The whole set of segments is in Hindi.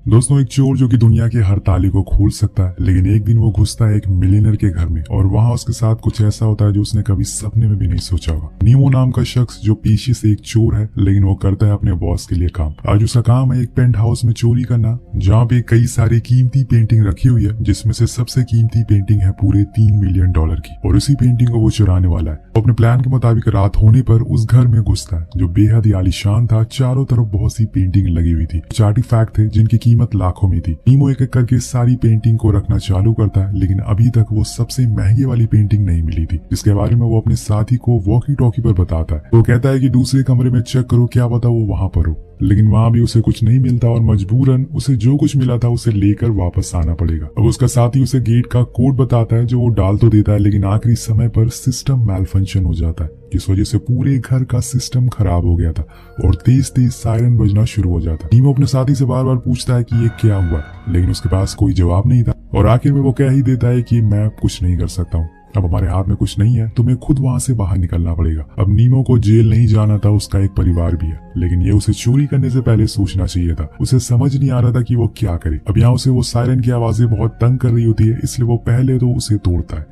दोस्तों, एक चोर जो कि दुनिया के हर ताले को खोल सकता है, लेकिन एक दिन वो घुसता है एक मिलियनर के घर में और वहाँ उसके साथ कुछ ऐसा होता है जो उसने कभी सपने में भी नहीं सोचा होगा। नीमो नाम का शख्स जो पेशे से एक चोर है, लेकिन वो करता है अपने बॉस के लिए काम। आज उसका काम है एक पेंट हाउस में चोरी करना, जहाँ पे कई सारी कीमती पेंटिंग रखी हुई है, जिसमें से सबसे कीमती पेंटिंग है पूरे $3 मिलियन की, और उसी पेंटिंग को वो चुराने वाला है। वो अपने प्लान के मुताबिक रात होने पर उस घर में घुसता है जो बेहद ही आलीशान था। चारों तरफ बहुत सी पेंटिंग लगी हुई थी, कुछ आर्टिफैक्ट थे जिनकी कीमत लाखों में थी। नीमो एक एक करके सारी पेंटिंग को रखना चालू करता है, लेकिन अभी तक वो सबसे महंगी वाली पेंटिंग नहीं मिली थी, जिसके बारे में वो अपने साथी को वॉकी टॉकी पर बताता है। वो कहता है कि दूसरे कमरे में चेक करो, क्या पता वो वहाँ पर हो, लेकिन वहाँ भी उसे कुछ नहीं मिलता और मजबूरन उसे जो कुछ मिला था उसे लेकर वापस आना पड़ेगा। अब उसका साथी उसे गेट का कोड बताता है जो वो डाल तो देता है, लेकिन आखिरी समय पर सिस्टम मैलफंक्शन हो जाता है, जिस वजह से पूरे घर का सिस्टम खराब हो गया था और तेज तेज सायरन बजना शुरू हो जाता। नीमो अपने साथी से बार बार पूछता है कि ये क्या हुआ, लेकिन उसके पास कोई जवाब नहीं था और आखिर में वो कह ही देता है कि मैं कुछ नहीं कर सकता हूँ, अब हमारे हाथ में कुछ नहीं है, तुम्हें खुद वहाँ से बाहर निकलना पड़ेगा। अब नीमो को जेल नहीं जाना था, उसका एक परिवार भी है, लेकिन ये उसे चोरी करने से पहले सोचना चाहिए था। उसे समझ नहीं आ रहा था कि वो क्या करे। अब यहाँ उसे वो सायरन की आवाजें बहुत तंग कर रही होती है, इसलिए वो पहले तो उसे तोड़ता है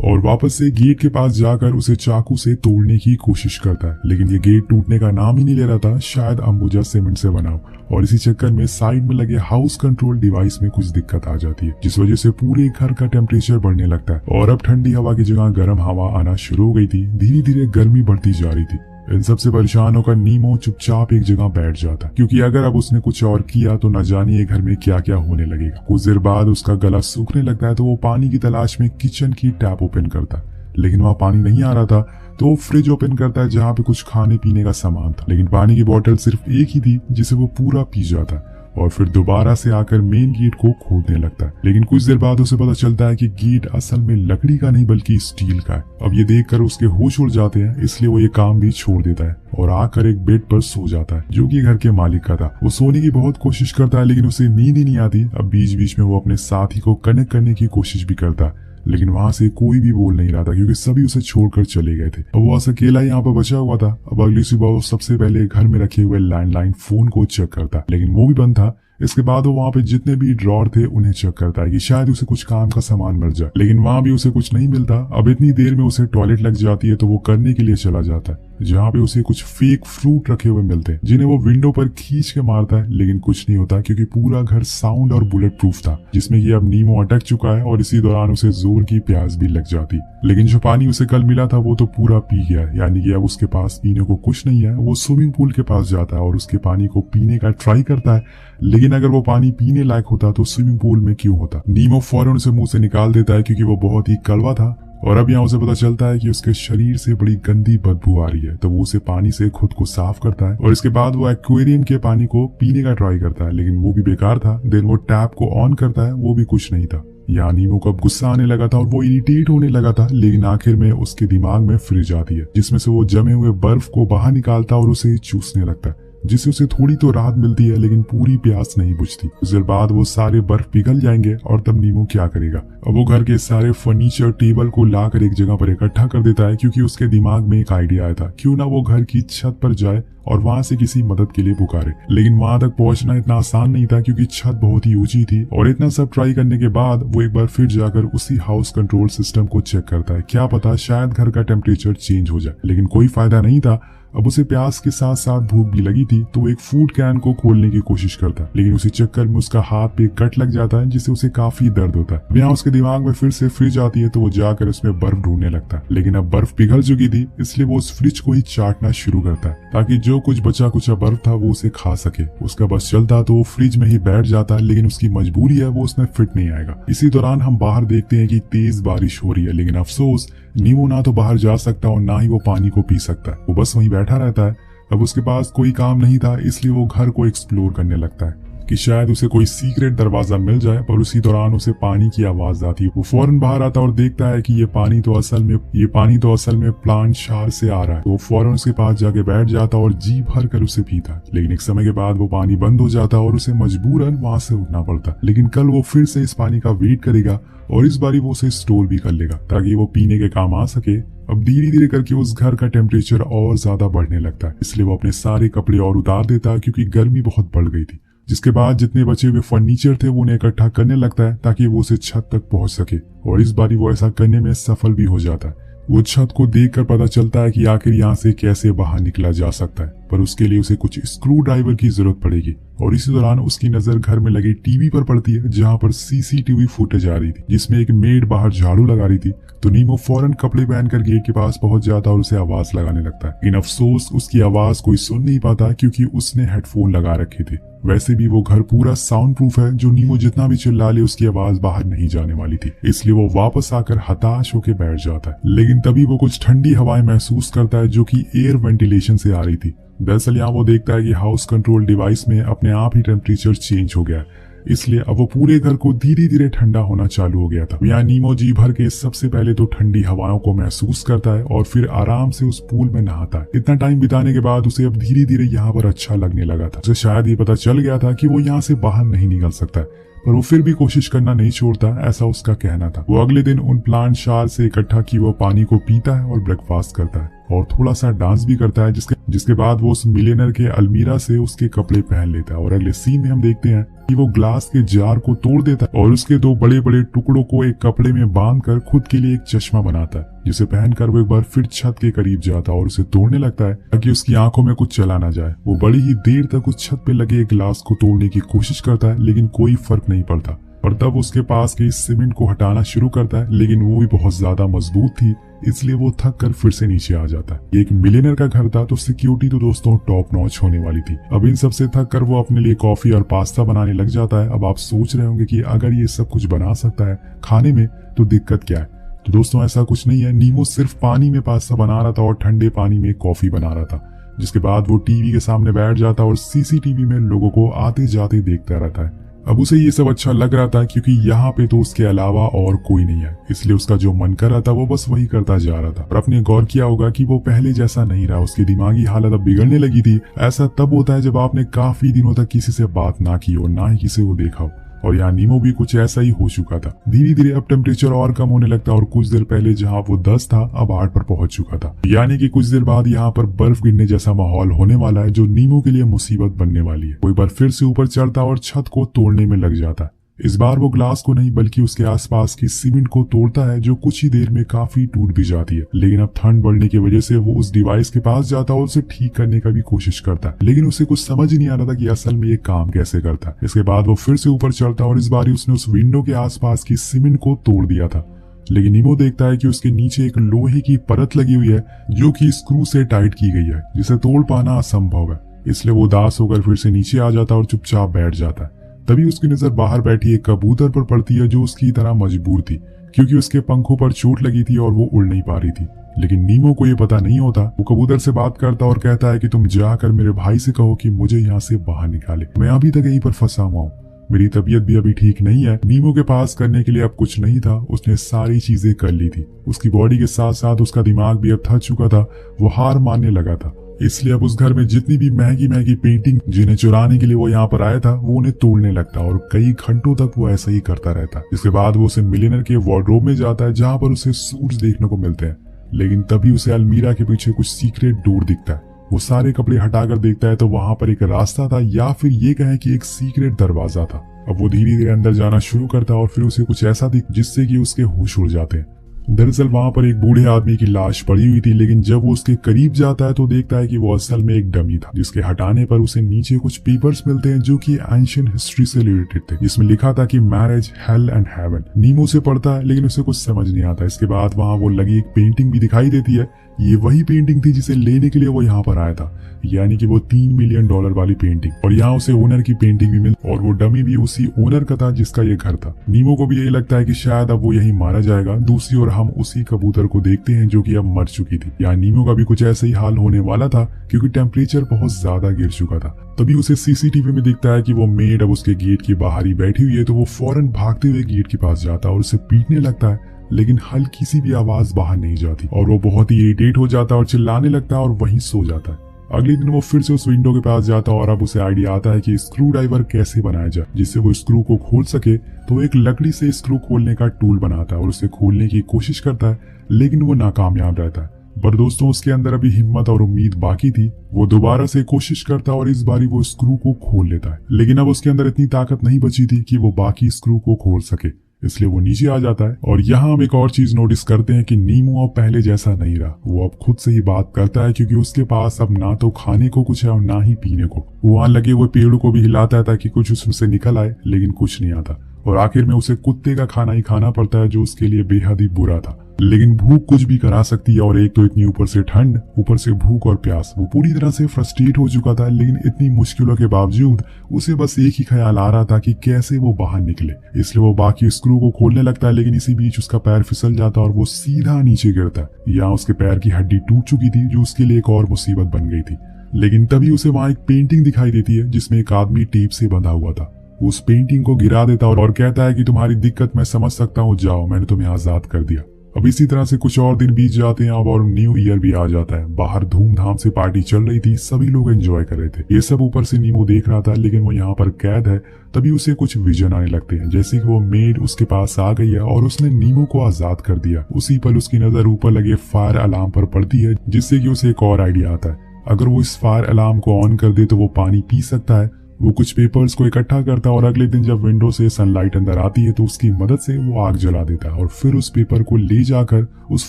और वापस से गेट के पास जाकर उसे चाकू से तोड़ने की कोशिश करता है, लेकिन ये गेट टूटने का नाम ही नहीं ले रहा था। शायद अंबुजा सीमेंट से बना हो, और इसी चक्कर में साइड में लगे हाउस कंट्रोल डिवाइस में कुछ दिक्कत आ जाती है, जिस वजह से पूरे घर का टेम्परेचर बढ़ने लगता है और अब ठंडी हवा की जगह गर्म हवा आना शुरू हो गई थी। धीरे धीरे गर्मी बढ़ती जा रही थी। इन सबसे परेशान होकर नीमो चुपचाप एक जगह बैठ जाता, क्योंकि अगर अब उसने कुछ और किया तो न जानिए घर में क्या क्या होने लगेगा। कुछ देर बाद उसका गला सूखने लगता है, तो वो पानी की तलाश में किचन की टैप ओपन करता है, लेकिन वहाँ पानी नहीं आ रहा था। तो वो फ्रिज ओपन करता है जहाँ पे कुछ खाने पीने का सामान था, लेकिन पानी की बोतल सिर्फ एक ही थी जिसे वो पूरा पी जाता और फिर दोबारा से आकर मेन गेट को खोदने लगता है। लेकिन कुछ देर बाद उसे पता चलता है कि गेट असल में लकड़ी का नहीं बल्कि स्टील का है। अब ये देखकर उसके होश उड़ जाते हैं, इसलिए वो ये काम भी छोड़ देता है और आकर एक बेड पर सो जाता है जो कि घर के मालिक का था। वो सोने की बहुत कोशिश करता है, लेकिन उसे नींद ही नहीं आती। अब बीच बीच में वो अपने साथी को कनेक्ट करने की कोशिश भी करता है, लेकिन वहां से कोई भी बोल नहीं रहा था, क्योंकि सभी उसे छोड़कर चले गए थे। अब वो अकेला यहाँ पर बचा हुआ था। अब अगली सुबह वो सबसे पहले घर में रखे हुए लैंडलाइन फोन को चेक करता, लेकिन वो भी बंद था। इसके बाद वो वहाँ पे जितने भी ड्रॉर थे उन्हें चेक करता है कि शायद उसे कुछ काम का सामान मिल जाए, लेकिन वहाँ भी उसे कुछ नहीं मिलता। अब इतनी देर में उसे टॉयलेट लग जाती है, तो वो करने के लिए चला जाता है, जहाँ पे उसे कुछ फेक फ्रूट रखे हुए मिलते हैं, जिन्हें वो विंडो पर खींच के मारता है, लेकिन कुछ नहीं होता क्योंकि पूरा घर साउंड और बुलेट प्रूफ था, जिसमें कि अब नीमो अटक चुका है और इसी दौरान उसे जोर की प्यास भी लग जाती। लेकिन जो पानी उसे कल मिला था वो तो पूरा पी गया, यानी कि अब उसके पास पीने को कुछ नहीं है। वो स्विमिंग पूल के पास जाता है और उसके पानी को पीने का ट्राई करता है, लेकिन अगर वो पानी पीने लायक होता तो स्विमिंग पूल में क्यों होता। नीमो फौरन उसे मुंह से निकाल देता है क्योंकि वो बहुत ही कड़वा था, और अब यहाँ उसे पता चलता है कि उसके शरीर से बड़ी गंदी बदबू आ रही है। तो वो उसे पानी से खुद को साफ करता है और इसके बाद वो एक्वेरियम के पानी को पीने का ट्राई करता है, लेकिन वो भी बेकार था। देन वो टैप को ऑन करता है, वो भी कुछ नहीं था। यहाँ नीमो को अब गुस्सा आने लगा था और वो इरिटेट होने लगा था, लेकिन आखिर में उसके दिमाग में फ्रिज आती है, जिसमें से वो जमे हुए बर्फ को बाहर निकालता और उसे चूसने लगता है, जिससे उसे थोड़ी तो राहत मिलती है, लेकिन पूरी प्यास नहीं बुझती। कुछ देर बाद वो सारे बर्फ पिघल जाएंगे और तब नीमो क्या करेगा। अब वो घर के सारे फर्नीचर टेबल को लाकर एक जगह पर इकट्ठा कर देता है, क्योंकि उसके दिमाग में एक आइडिया आया था, क्यों ना वो घर की छत पर जाए और वहां से किसी मदद के लिए पुकारे। लेकिन वहां तक पहुंचना इतना आसान नहीं था, क्योंकि छत बहुत ही ऊंची थी, और इतना सब ट्राई करने के बाद वो एक बार फिर जाकर उसी हाउस कंट्रोल सिस्टम को चेक करता है। क्या पता शायद घर का टेम्परेचर चेंज हो जाए, लेकिन कोई फायदा नहीं था। अब उसे प्यास के साथ साथ भूख भी लगी थी, तो वो एक फूड कैन को खोलने की कोशिश करता है, लेकिन उसी चक्कर में उसका हाथ पे कट लग जाता है, जिससे उसे काफी दर्द होता है। यहाँ उसके दिमाग में फिर से फ्रिज आती है, तो वो जाकर उसमें बर्फ ढूंढने लगता है, लेकिन अब बर्फ पिघल चुकी थी, इसलिए वो उस फ्रिज को ही चाटना शुरू करता है, ताकि जो कुछ बचा कुचा बर्फ था वो उसे खा सके। उसका बस चलता तो वो फ्रिज में ही बैठ जाता है, लेकिन उसकी मजबूरी है, वो उसमें फिट नहीं आएगा। इसी दौरान हम बाहर देखते हैं कि तेज बारिश हो रही है, लेकिन अफसोस नीमो ना तो बाहर जा सकता और ना ही वो पानी को पी सकता है। वो बस वहीं बैठा रहता है। अब उसके पास कोई काम नहीं था, इसलिए वो घर को एक्सप्लोर करने लगता है कि शायद उसे कोई सीक्रेट दरवाजा मिल जाए, पर उसी दौरान उसे पानी की आवाज आती है। वो फौरन बाहर आता और देखता है कि ये पानी तो असल में प्लांट शार से आ रहा है। तो वो फौरन उसके पास जाके बैठ जाता और जी भर कर उसे पीता, लेकिन एक समय के बाद वो पानी बंद हो जाता और उसे मजबूरन वहां से उठना पड़ता। लेकिन कल वो फिर से इस पानी का वेट करेगा और इस बारी वो उसे स्टोर भी कर लेगा, ताकि वो पीने के काम आ सके। अब धीरे धीरे करके उस घर का टेम्परेचर और ज्यादा बढ़ने लगता है, इसलिए वो अपने सारे कपड़े और उतार देता है, क्योंकि गर्मी बहुत बढ़ गई थी। जिसके बाद जितने बचे हुए फर्नीचर थे वो उन्हें इकट्ठा करने लगता है ताकि वो उसे छत तक पहुंच सके, और इस बारी वो ऐसा करने में सफल भी हो जाता है। वो छत को देखकर पता चलता है कि आखिर यहाँ से कैसे बाहर निकला जा सकता है, पर उसके लिए उसे कुछ स्क्रू ड्राइवर की जरूरत पड़ेगी। और इसी दौरान उसकी नजर घर में लगी टीवी पर पड़ती है, जहाँ पर सीसीटीवी फुटेज आ रही थी जिसमें एक मेड बाहर झाड़ू लगा रही थी। तो नीमो फौरन कपड़े पहनकर गेट के पास पहुंच जाता और उसे आवाज लगाने लगता है, लेकिन अफसोस उसकी आवाज कोई सुन नहीं पाता क्योंकि उसने हेडफोन लगा रखे थे। वैसे भी वो घर पूरा साउंड प्रूफ है, जो नीमो जितना भी चिल्ला ले उसकी आवाज बाहर नहीं जाने वाली थी, इसलिए वो वापस आकर हताश होकर बैठ जाता है। लेकिन तभी वो कुछ ठंडी हवाएं महसूस करता है जो कि एयर वेंटिलेशन से आ रही थी। दरअसल यहाँ वो देखता है कि हाउस कंट्रोल डिवाइस में अपने आप ही टेम्परेचर चेंज हो गया, इसलिए अब वो पूरे घर को धीरे धीरे ठंडा होना चालू हो गया था। यहाँ नीमो जी भर के सबसे पहले तो ठंडी हवाओं को महसूस करता है और फिर आराम से उस पूल में नहाता है। इतना टाइम बिताने के बाद उसे अब धीरे धीरे यहाँ पर अच्छा लगने लगा था। उसे शायद ये पता चल गया था कि वो यहाँ से बाहर नहीं निकल सकता, पर वो फिर भी कोशिश करना नहीं छोड़ता, ऐसा उसका कहना था। वो अगले दिन उन प्लांट शार से इकट्ठा की वो पानी को पीता है और ब्रेकफास्ट करता है और थोड़ा सा डांस भी करता है, जिसके बाद वो उस मिलियनर के अलमीरा से उसके कपड़े पहन लेता है। और अगले सीन में हम देखते हैं कि वो ग्लास के जार को तोड़ देता है और उसके दो बड़े बड़े टुकड़ों को एक कपड़े में बांधकर खुद के लिए एक चश्मा बनाता है, जिसे पहनकर वो एक बार फिर छत के करीब जाता है और उसे तोड़ने लगता है ताकि उसकी आंखों में कुछ चला ना जाए। वो बड़ी ही देर तक उस छत पे लगे एक ग्लास को तोड़ने की कोशिश करता है, लेकिन कोई फर्क नहीं पड़ता। और तब उसके पास के सीमेंट को हटाना शुरू करता है, लेकिन वो भी बहुत ज्यादा मजबूत थी, इसलिए वो थक कर फिर से नीचे आ जाता है। ये एक मिलियनर का घर था, तो सिक्योरिटी तो दोस्तों टॉप नॉच होने वाली थी। अब इन सब से थक कर वो अपने लिए कॉफी और पास्ता बनाने लग जाता है। अब आप सोच रहे होंगे कि अगर ये सब कुछ बना सकता है खाने में तो दिक्कत क्या है। तो दोस्तों ऐसा कुछ नहीं है, नीमो सिर्फ पानी में पास्ता बना रहा था और ठंडे पानी में कॉफी बना रहा था। जिसके बाद वो टीवी के सामने बैठ जाता और सीसीटीवी में लोगों को आते जाते देखता रहता है। अब उसे ये सब अच्छा लग रहा था क्योंकि यहाँ पे तो उसके अलावा और कोई नहीं है, इसलिए उसका जो मन कर रहा था वो बस वही करता जा रहा था। और अपने गौर किया होगा कि वो पहले जैसा नहीं रहा, उसकी दिमागी हालत अब बिगड़ने लगी थी। ऐसा तब होता है जब आपने काफी दिनों तक किसी से बात ना की हो, ना ही किसी को देखा हो। और यहाँ नीमो भी कुछ ऐसा ही हो चुका था। धीरे धीरे अब टेम्परेचर और कम होने लगता और कुछ देर पहले जहाँ वो 10 था अब 8 पर पहुंच चुका था। यानी कि कुछ देर बाद यहाँ पर बर्फ गिरने जैसा माहौल होने वाला है, जो नीमो के लिए मुसीबत बनने वाली है। वो एक बार फिर से ऊपर चढ़ता और छत को तोड़ने में लग जाता है। इस बार वो ग्लास को नहीं बल्कि उसके आसपास की सीमेंट को तोड़ता है, जो कुछ ही देर में काफी टूट भी जाती है। लेकिन अब ठंड बढ़ने की वजह से वो उस डिवाइस के पास जाता और उसे ठीक करने का भी कोशिश करता है, लेकिन उसे कुछ समझ नहीं आ रहा था कि असल में ये काम कैसे करता है। इसके बाद वो फिर से ऊपर चढ़ता और इस बार उसने उस विंडो के आसपास की सीमेंट को तोड़ दिया था। लेकिन नीमो देखता है कि उसके नीचे एक लोहे की परत लगी हुई है जो कि स्क्रू से टाइट की गई है, जिसे तोड़ पाना असंभव है। इसलिए वो उदास होकर फिर से नीचे आ जाता और चुपचाप बैठ जाता है। तभी उसकी नजर बाहर बैठी एक कबूतर पर पड़ती है, जो उसकी तरह मजबूर थी क्योंकि उसके पंखों पर चोट लगी थी और वो उड़ नहीं पा रही थी। लेकिन नीमो को ये पता नहीं होता। वो कबूतर से बात करता और कहता है कि तुम जाकर मेरे भाई से कहो कि मुझे यहाँ से बाहर निकाले, मैं अभी तक यहीं पर फंसा हुआ हूँ, मेरी तबीयत भी अभी ठीक नहीं है। नीमो के पास करने के लिए अब कुछ नहीं था, उसने सारी चीजें कर ली थी। उसकी बॉडी के साथ साथ उसका दिमाग भी अब थक चुका था, वो हार मानने लगा था। इसलिए अब उस घर में जितनी भी महंगी महंगी पेंटिंग जिन्हें चुराने के लिए वो यहाँ पर आया था, वो उन्हें तोड़ने लगता और कई घंटों तक वो ऐसा ही करता रहता। इसके बाद वो उसे मिलियनर के वार्डरोब में जाता है, जहाँ पर उसे सूट्स देखने को मिलते हैं। लेकिन तभी उसे अलमीरा के पीछे कुछ सीक्रेट डोर दिखता है। वो सारे कपड़े हटाकर देखता है तो वहां पर एक रास्ता था, या फिर ये कहें कि एक सीक्रेट दरवाजा था। अब वो धीरे धीरे अंदर जाना शुरू करता है और फिर उसे कुछ ऐसा दिख जिससे कि उसके होश उड़ जाते हैं। दरअसल वहां पर एक बूढ़े आदमी की लाश पड़ी हुई थी, लेकिन जब वो उसके करीब जाता है तो देखता है कि वो असल में एक डमी था, जिसके हटाने पर उसे नीचे कुछ पेपर्स मिलते हैं जो कि एंशिएंट हिस्ट्री से रिलेटेड थे, जिसमें लिखा था कि मैरिज, हेल एंड हेवन। नीमो से पढ़ता है लेकिन उसे कुछ समझ नहीं आता। इसके बाद वहां वो लगी एक पेंटिंग भी दिखाई देती है। ये वही पेंटिंग थी जिसे लेने के लिए वो यहाँ पर आया था, यानी कि वो $3 मिलियन वाली पेंटिंग। और यहाँ उसे ओनर की पेंटिंग भी मिली और वो डमी भी उसी ओनर का था जिसका ये घर था। नीमो को भी यही लगता है कि शायद अब वो यही मारा जाएगा। दूसरी ओर हम उसी कबूतर को देखते हैं जो कि अब मर चुकी थी। यहाँ नीमो का भी कुछ ऐसा ही हाल होने वाला था क्योंकि टेम्परेचर बहुत ज्यादा गिर चुका था। तभी उसे सीसीटीवी में दिखता है कि वो मेड अब उसके गेट के बाहर ही बैठी हुई है, तो वो फौरन भागते हुए गेट के पास जाता है और उसे पीटने लगता है, लेकिन हल्की सी भी आवाज बाहर नहीं जाती और वो बहुत ही इरिटेट हो जाता है और चिल्लाने लगता है और वहीं सो जाता है। अगले दिन वो फिर से उस विंडो के पास जाता है और अब उसे आइडिया आता है कि स्क्रू ड्राइवर कैसे बनाया जाए जिससे वो स्क्रू को खोल सके। तो एक लकड़ी से स्क्रू खोलने का टूल बनाता है और उसे खोलने की कोशिश करता है, लेकिन वो नाकामयाब रहता है। पर दोस्तों उसके अंदर अभी हिम्मत और उम्मीद बाकी थी। वो दोबारा से कोशिश करता और इस बारी वो स्क्रू को खोल लेता है, लेकिन अब उसके अंदर इतनी ताकत नहीं बची थी कि वो बाकी स्क्रू को खोल सके, इसलिए वो नीचे आ जाता है। और यहाँ हम एक और चीज नोटिस करते हैं कि नीमो अब पहले जैसा नहीं रहा। वो अब खुद से ही बात करता है, क्योंकि उसके पास अब ना तो खाने को कुछ है और ना ही पीने को। वो वहां लगे हुए पेड़ों को भी हिलाता है ताकि कुछ उसमें से निकल आए, लेकिन कुछ नहीं आता और आखिर में उसे कुत्ते का खाना ही खाना पड़ता है, जो उसके लिए बेहद ही बुरा था। लेकिन भूख कुछ भी करा सकती है, और एक तो इतनी ऊपर से ठंड, ऊपर से भूख और प्यास। वो पूरी तरह से फ्रस्ट्रेट हो चुका था, लेकिन इतनी मुश्किलों के बावजूद उसे बस एक ही ख्याल आ रहा था कि कैसे वो बाहर निकले। इसलिए वो बाकी स्क्रू को खोलने लगता है, लेकिन इसी बीच उसका पैर फिसल जाता है और वो सीधा नीचे गिरता है। यहाँ उसके पैर की हड्डी टूट चुकी थी, जो उसके लिए एक और मुसीबत बन गई थी। लेकिन तभी उसे वहां एक पेंटिंग दिखाई देती है, जिसमें एक आदमी टेप से बंधा हुआ था। उस पेंटिंग को गिरा देता और कहता है कि तुम्हारी दिक्कत मैं समझ सकता हूँ, जाओ, मैंने तुम्हें आजाद कर दिया। अब इसी तरह से कुछ और दिन बीत जाते हैं अब, और न्यू ईयर भी आ जाता है। बाहर धूमधाम से पार्टी चल रही थी, सभी लोग एंजॉय कर रहे थे। ये सब ऊपर से नीमो देख रहा था, लेकिन वो यहाँ पर कैद है। तभी उसे कुछ विजन आने लगते हैं, जैसे कि वो मेड उसके पास आ गई है और उसने नीमो को आजाद कर दिया। उसी पल उसकी नजर ऊपर लगे फायर अलार्म पर पड़ती है, जिससे कि उसे एक और आइडिया आता है। अगर वो इस फायर अलार्म को ऑन कर दे तो वो पानी पी सकता है। वो कुछ पेपर्स को इकट्ठा करता है और अगले दिन जब विंडो से सनलाइट अंदर आती है तो उसकी मदद से वो आग जला देता है और फिर उस पेपर को ले जाकर उस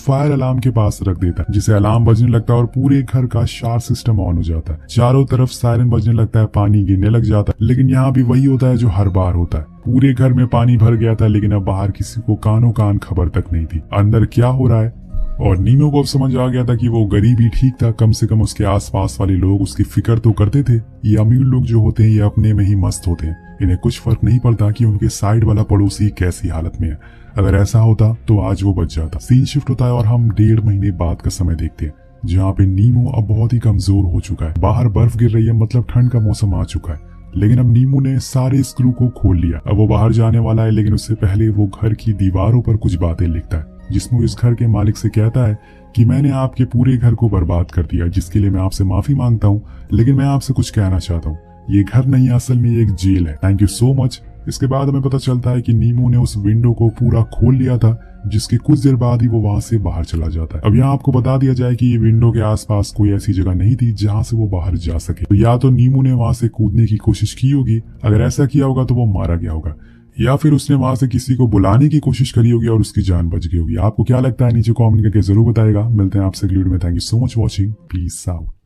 फायर अलार्म के पास रख देता है, जिससे अलार्म बजने लगता है और पूरे घर का शार सिस्टम ऑन हो जाता है। चारों तरफ सायरन बजने लगता है, पानी गिरने लग जाता है। लेकिन यहाँ भी वही होता है जो हर बार होता है। पूरे घर में पानी भर गया था, लेकिन अब बाहर किसी को कानो कान खबर तक नहीं थी अंदर क्या हो रहा है। और नीमो को अब समझ आ गया था कि वो गरीब ही ठीक था, कम से कम उसके आसपास वाले लोग उसकी फिक्र तो करते थे। ये अमीर लोग जो होते हैं ये अपने में ही मस्त होते हैं, इन्हें कुछ फर्क नहीं पड़ता कि उनके साइड वाला पड़ोसी कैसी हालत में है। अगर ऐसा होता तो आज वो बच जाता। सीन शिफ्ट होता है और हम 1.5 महीने बाद का समय देखते हैं, जहाँ पे नीमो अब बहुत ही कमजोर हो चुका है। बाहर बर्फ गिर रही है, मतलब ठंड का मौसम आ चुका है। लेकिन अब नीमो ने सारे स्क्रू को खोल लिया। अब वो बाहर जाने वाला है, लेकिन उससे पहले वो घर की दीवारों पर कुछ बातें लिखता है, जिसमें इस घर के मालिक से कहता है कि मैंने आपके पूरे घर को बर्बाद कर दिया, जिसके लिए मैं आपसे माफी मांगता हूँ, लेकिन मैं आपसे कुछ कहना चाहता हूँ। ये घर नहीं, असल में ये एक जेल है। Thank you so much. इसके बाद हमें पता चलता है कि नीमो ने उस विंडो को पूरा खोल लिया था, जिसके कुछ देर बाद ही वो वहां से बाहर चला जाता है। अब यहाँ आपको बता दिया जाए कि ये विंडो के आसपास कोई ऐसी जगह नहीं थी जहाँ से वो बाहर जा सके। तो या तो नीमो ने वहां से कूदने की कोशिश की होगी, अगर ऐसा किया होगा तो वो मारा गया होगा, या फिर उसने वहां से किसी को बुलाने की कोशिश करी होगी और उसकी जान बच गई होगी। आपको क्या लगता है नीचे कमेंट करके जरूर बताएगा। मिलते हैं आपसे अगली वीडियो में। Thank you so much watching. Peace out.